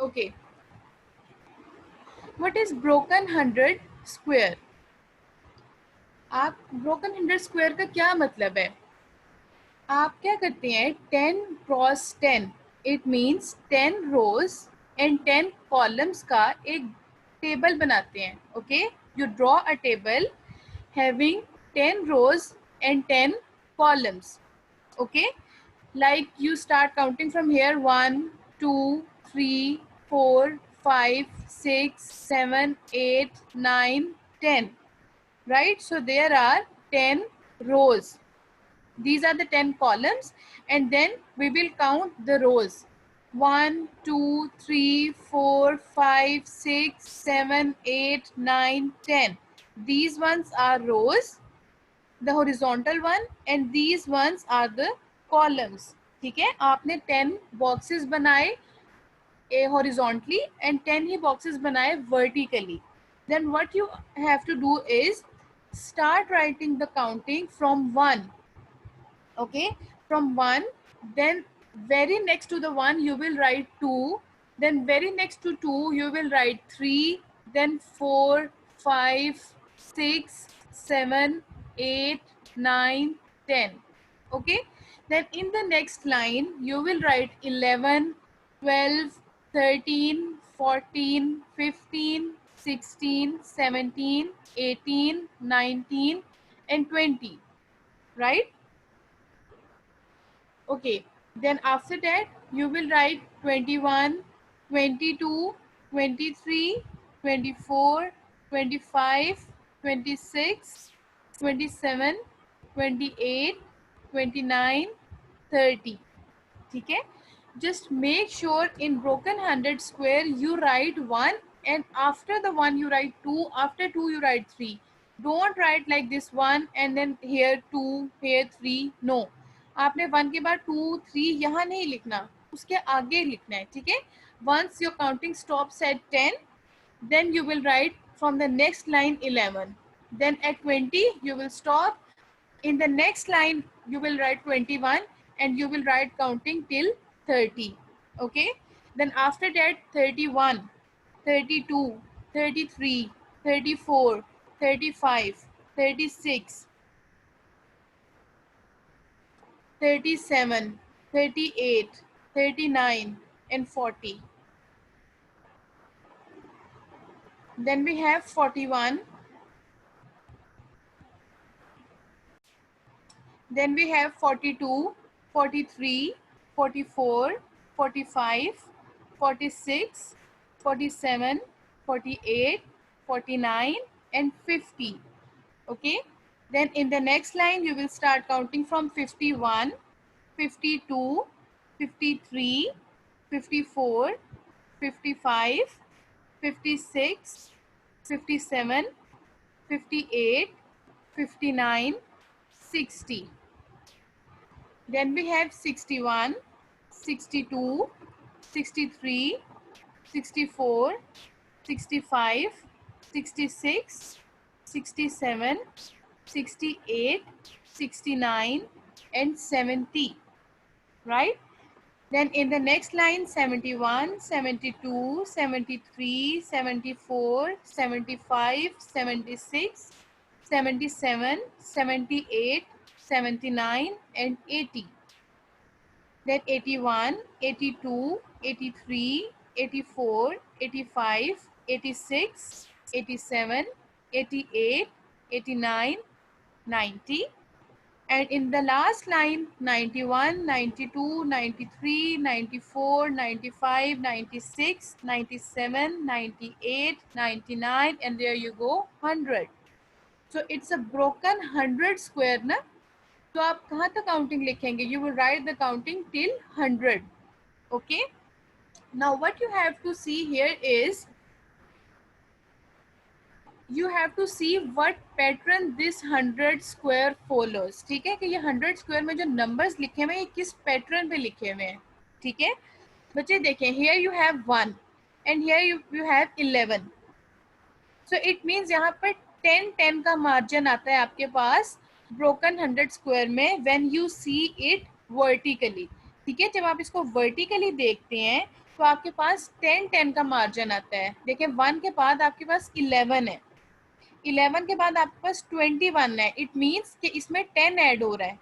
Okay, what is broken 100 square? आप broken 100 square का क्या मतलब है? आप क्या करते हैं, 10 cross 10, it means 10 rows and 10 columns का एक टेबल बनाते हैं. Okay, you draw a table having 10 rows and 10 columns. Okay, like you start counting from here, 1 2 3 4 5 6 7 8 9 10, right? So there are 10 rows, these are the 10 columns, and then we will count the rows, 1 2 3 4 5 6 7 8 9 10. These ones are rows, the horizontal one, and these ones are the columns. ठीक है, आपने 10 boxes बनाए horizontally and 10 he boxes बनाए vertically. Then what you have to do is start writing the counting from 1. Okay, from 1, then very next to the 1 you will write 2, then very next to 2 you will write 3, then 4 5 6 7 8 9 10. Okay, then in the next line you will write 11 12 13 14 15 16 17 18 19 and 20, right? Okay, then after that you will write 21, 22, 23, 24, 25, 26, 27, 28, 29, 30. ठीक है, just make sure in broken 100 square you write 1 and after the 1 you write 2, after 2 you write 3. Don't write like this 1 and then here 2, here 3. No, आपने 1 के बाद 2 3 यहाँ नहीं लिखना, उसके आगे लिखना है. ठीक है, once your counting stops at 10, then you will write from the next line 11, then at 20 you will stop. In the next line you will write 21 and you will write counting till 30. Okay, then after that 31, 32, 33, 34, 35, 36, 37, 38, 39 and 40. Then we have 41. Then we have 42, 43, 44, 45, 46, 47, 48, 49 and 50. Okay, then in the next line you will start counting from 51, 52, 53, 54, 55, 56, 57, 58, 59, 60. Then we have 61, 62, 63, 64, 65, 66, 67, 68, 69 and 70, right? Then in the next line 71, 72, 73, 74, 75, 76, 77, 78, 79 and 80. Then 81, 82, 83, 84, 85, 86, 87, 88, 89, 90. And in the last line 91, 92, 93, 94, 95, 96, 97, 98, 99 and there you go 100. So it's a broken 100 square ना, तो आप कहाँ तक counting लिखेंगे? You will write the counting till 100. Okay, now what you have to see here is you have to see what pattern this 100 square follows. ठीक है, कि ये 100 square में जो numbers लिखे हुए हैं ये किस pattern पे लिखे हुए हैं. ठीक है बच्चे, देखें, here you have 1 and here you have 11. So it means यहाँ पर 10 का margin आता है आपके पास broken 100 square में when you see it vertically. ठीक है, जब आप इसको vertically देखते हैं तो आपके पास 10 का मार्जिन आता है। देखिए 1 के बाद आपके पास 11 है, 11 के बाद आपके पास 21 है, इट मीन्स कि इसमें 10 ऐड हो रहा है।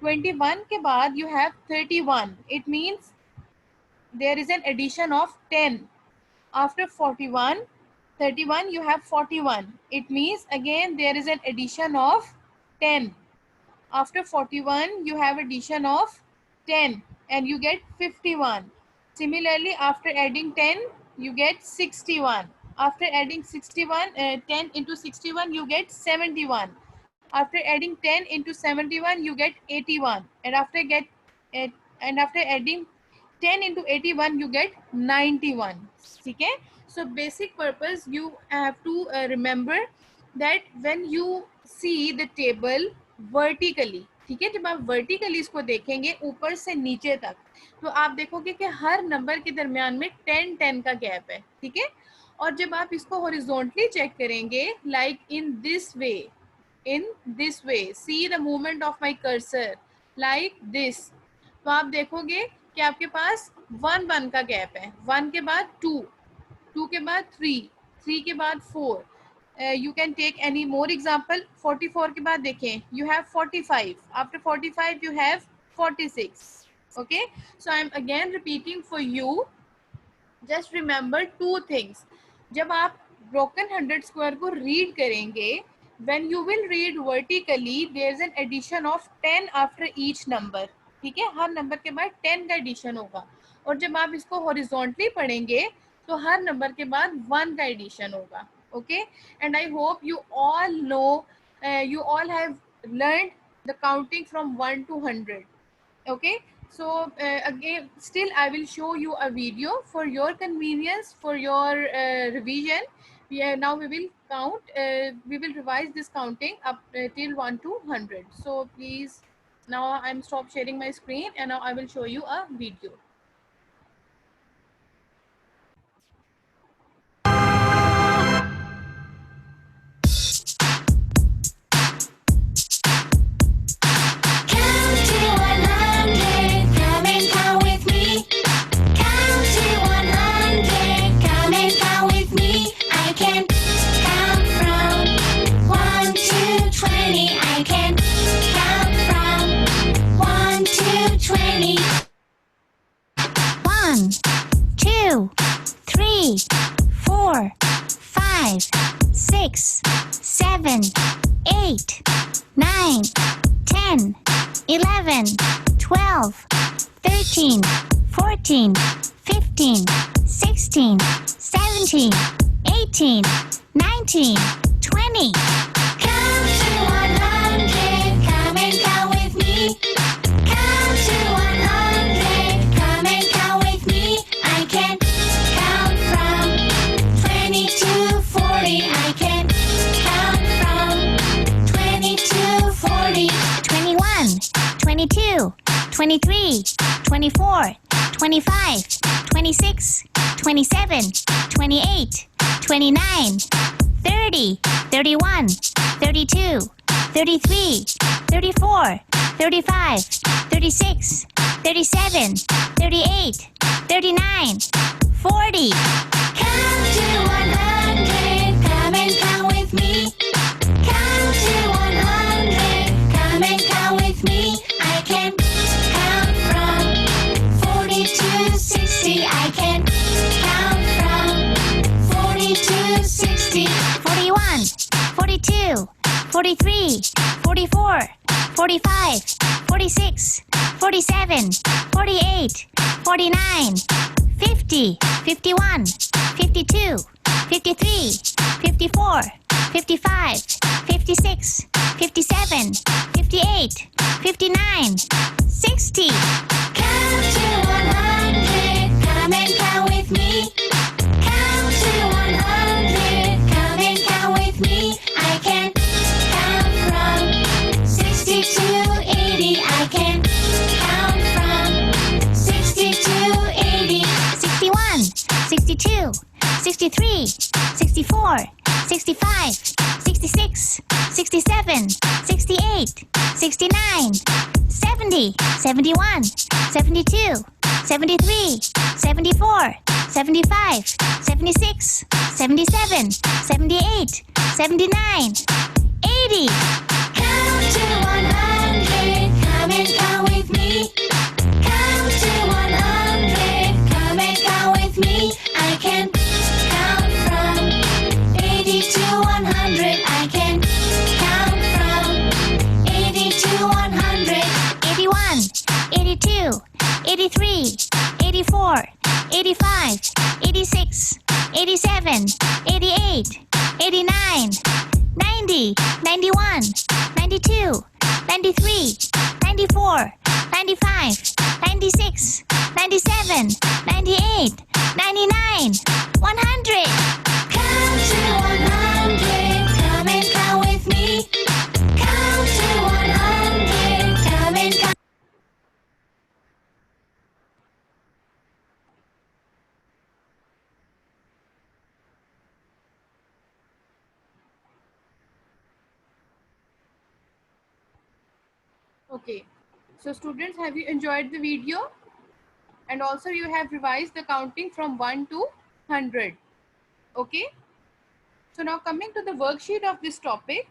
21 के बाद you have 31, it means there is an addition of 10. After 41, 31 you have 41, it means again there is an addition of 10. After 41 you have addition of 10 and you get 51. Similarly, after adding 10 you get 61. After adding 61, 10 into 61 you get 71. After adding 10 into 71 you get 81, and after adding 10 into 81 you get 91. ठीक है, so basic purpose you have to remember that when you see the table vertically, ठीक है, जब आप vertically इसको देखेंगे ऊपर से नीचे तक, तो आप देखोगे कि हर नंबर के दरमियान में 10 का गैप है, ठीक है। और जब आप इसको हॉरिजॉन्टली चेक करेंगे, like in this way, see the movement of my cursor like this, तो आप देखोगे कि आपके पास 1 का गैप है, 1 के बाद 2, 2 के बाद 3, 3 के बाद 4. You can take any more example. 44 के बाद देखें, you have 45. After 45 you have 46. Okay, so I am again repeating for you. Just remember 2 things. जब आप broken 100 square को read करेंगे, when you will read vertically, there is an addition of 10 after each number. ठीक है, हर number के बाद 10 का addition होगा। और जब आप इसको हॉरिजॉन्टली पढ़ेंगे तो हर नंबर के बाद 1 का एडिशन होगा। Okay, and I hope you all have learned the counting from 1 to 100. Okay, so again still I will show you a video for your convenience, for your revision. Now we will count, we will revise this counting up till 1 to 100. So please, now I'm stop sharing my screen and now I will show you a video. 70, 71, 72, 73, 74, 75, 76, 77, 78, 79, 80. Count to 100, come and count with me. Count to 100, come and count with me. I can count from 80 to 100. I can count from 80 to 100. 81, 82, 83, 84, 85, 86, 87, 88, 89, 90, 91, 92, 93, 94, 95, 96, 97, 98, 99, 100. Count to 100, come and count with me. Count to 100, come and count. Okay, so students, have you enjoyed the video? And also you have revised the counting from 1 to 100. Okay, so now coming to the worksheet of this topic.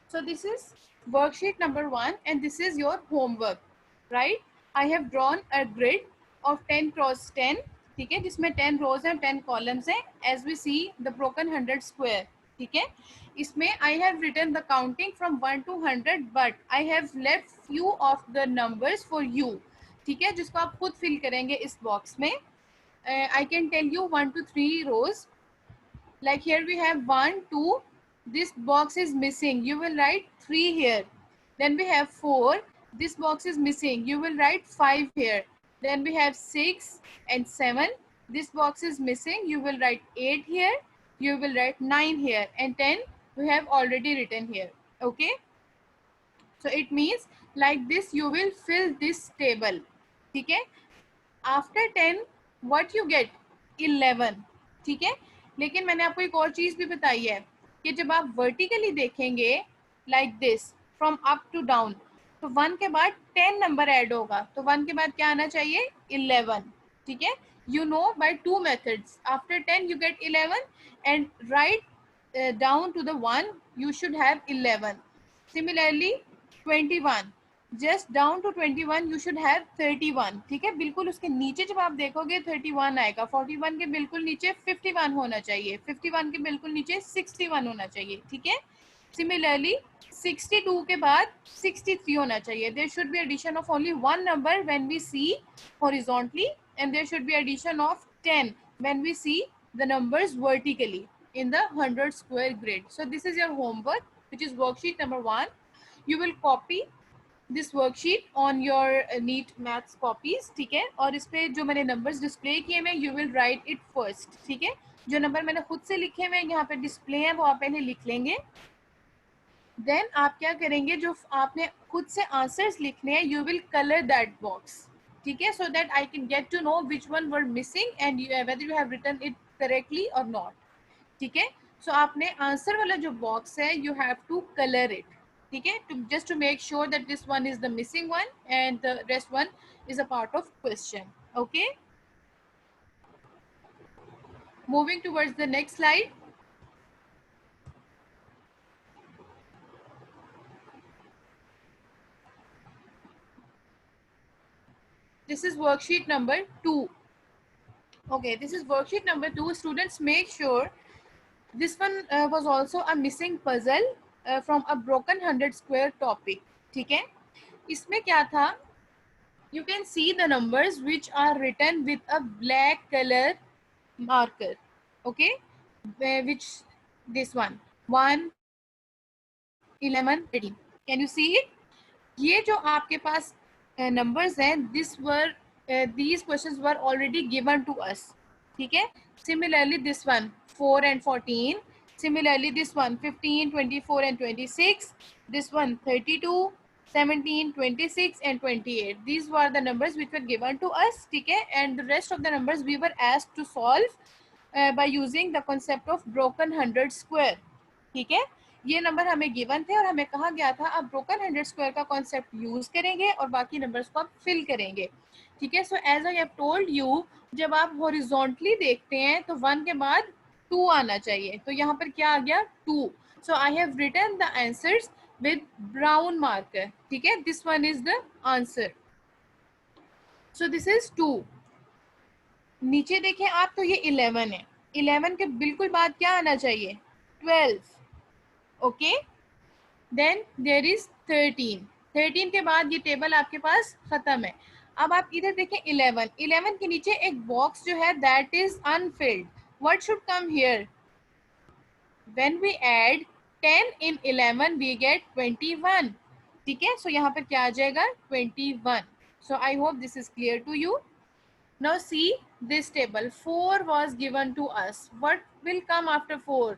So this is worksheet number 1 and this is your homework, right? I have drawn a grid of 10 cross 10, ठीक है, जिसमें 10 rows and 10 columns हैं, as we see the broken 100 square, ठीक है. इसमें I have written the counting from 1 to 100, but I have left few of the numbers for you, ठीक है, जिसको आप खुद fill करेंगे इस box में. I can tell you 1 to 3 rows. Like here we have 1, 2. This box is missing. You will write 3 here. Then we have 4. This box is missing. You will write 5 here. Then we have 6 and 7. This box is missing. You will write 8 here. You will write 9 here. And 10 we have already written here. Okay. So it means like this you will fill this table. Okay. After 10 what you get? 11. ठीक है. लेकिन मैंने आपको एक और चीज भी बताई है कि जब आप वर्टिकली देखेंगे like this from up to down, तो 1 के बाद 10 नंबर ऐड होगा, तो 1 के बाद क्या आना चाहिए? 11. ठीक है. You know by 2 methods. After 10 you get 11 and right down to the 1 you should have 11. Similarly 21. Just down to 21 you should have 31. ठीक है. बिल्कुल उसके नीचे जब आप देखोगे 31 आएगा. 41 के बिल्कुल नीचे 51 होना चाहिए. 51 के बिल्कुल नीचे 61 होना चाहिए. ठीक है. Similarly 62 के बाद 63 होना चाहिए. There should be addition of only one number when we see horizontally, and there should be addition of 10 when we see the numbers vertically in the 100 square grid. So this is your homework, which is worksheet number 1. You will copy this worksheet on your neat maths copies. ठीक है. और इस पे जो मैंने numbers display किए हैं you will write it first. ठीक है. जो number मैंने खुद से लिखे हुए यहाँ पे display हैं वो आप पहले लिख लेंगे. Then आप क्या करेंगे, जो आपने खुद से answers लिखने हैं you will color that box. ठीक है. So that I can get to know which one were missing and whether you have written it correctly or not. ठीक है. So आपने answer वाला जो box है you have to color it. ठीक है. Just to make sure that this one is the missing one and the rest one is a part of question. Okay. Moving towards the next slide. This is worksheet number 2. Okay, this is worksheet number 2. Students, make sure this one was also a missing puzzle from a broken 100 square topic. ठीक है. इसमें क्या था? You can see the numbers which are written with a black color marker. Okay, which this one 1, 11, 13. Can you see it? ये जो आपके पास numbers हैं, these questions were already given to us. ठीक है. Similarly this one 4 and 14. Similarly this one 15, 24 and 26. This one 32, 17, 26 and 28. These were the numbers which were given to us, ठीक है, and the rest of the numbers we were asked to solve by using the concept of broken hundred square. ठीक है, ये number हमें given थे और हमें कहा गया था आप ब्रोकन हंड्रेड स्क्वायर का कॉन्सेप्ट यूज करेंगे और बाकी नंबर्स को आप फिल करेंगे. ठीक है, so as I have told you, जब आप हॉरिजॉन्टली देखते हैं तो 1 के बाद 2 आना चाहिए. तो यहाँ पर क्या आ गया 2. So I have written the answers with brown marker. ठीक है, this one is the answer. So this is 2. नीचे देखें आप तो ये 11 है. 11 के बिल्कुल बाद क्या आना चाहिए 12. Okay, then there is 13. 13 के बाद ये टेबल आपके पास खत्म है. अब आप इधर देखें 11. 11 के नीचे एक बॉक्स जो है that is unfilled. What should come here? When we add 10 in 11 we get 21. ठीक है, सो यहाँ पर क्या आ जाएगा 21. So I hope this is clear to you. Now see this table. 4 was given to us. What will come after 4?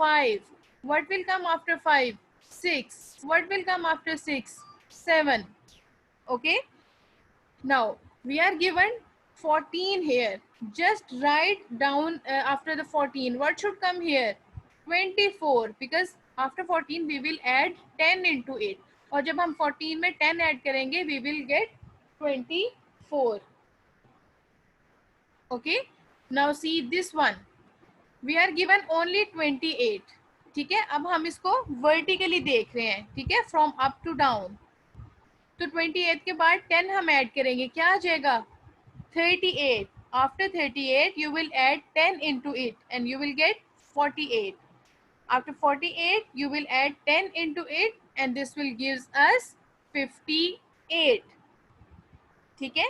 5. What will come after 5? 6. What will come after 6? 7. Okay. Now we are given 14 here. Just write down after the 14. What should come here? 24, because after 14 we will add 10 into it. और जब हम 14 में 10 add करेंगे we will get 24. Okay, now see this one. We are given only 28. ठीक है, अब हम इसको वर्टिकली देख रहे हैं. ठीक है, फ्रॉम अप टू डाउन. तो 28 के बाद 10 हम ऐड करेंगे, क्या आ जाएगा 38. After 38 you will add 10 into it and you will get 48. After 48 you will add 10 into it and this will gives us 58. ठीक है,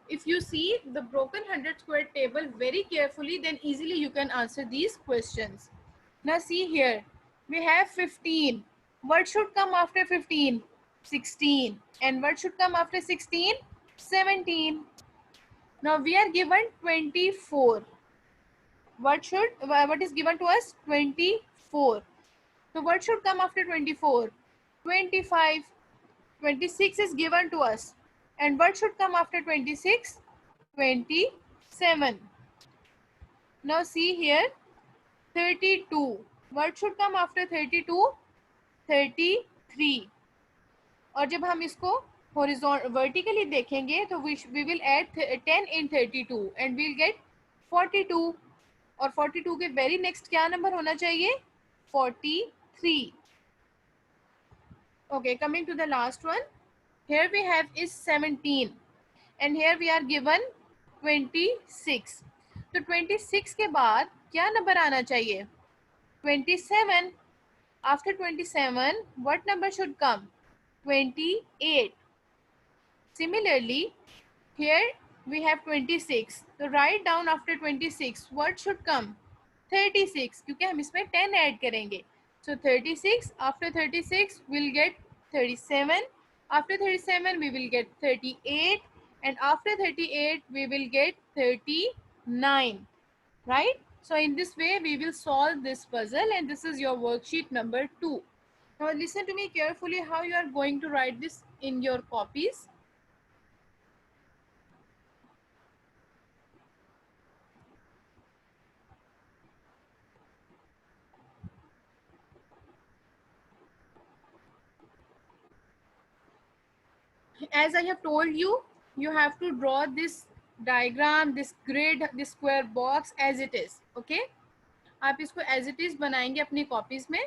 if you see the broken hundred square table very carefully then easily you can answer these questions. Now see here, we have 15. What should come after 15? 16. And what should come after 16? 17. Now we are given 24. What is given to us? 24. So what should come after 24? 25. 26 is given to us. And what should come after 26? 27. Now see here, 32. What should come after 32? 33. और जब हम इसको vertically देखेंगे तो we will add 10 in 32 and we'll get 42. और 42 के very next क्या number होना चाहिए 43. Okay, coming to the last one. Here we have is 17 and here we are given 26. तो 26 के बाद क्या नंबर आना चाहिए 27. After 27 what number should come 28. Similarly here we have 26. So write down after 26 what should come 36 क्योंकि हम इसमें 10 add करेंगे. So 36. After 36 we'll get 37. After 37 we will get 38 and after 38 we will get 39. Right? So in this way we will solve this puzzle and this is your worksheet number 2. Now listen to me carefully how you are going to write this in your copies. As I have told you, you have to draw this diagram, this grid, this square box as it is. Okay? आप इसको as it is बनाएंगे अपनी copies में.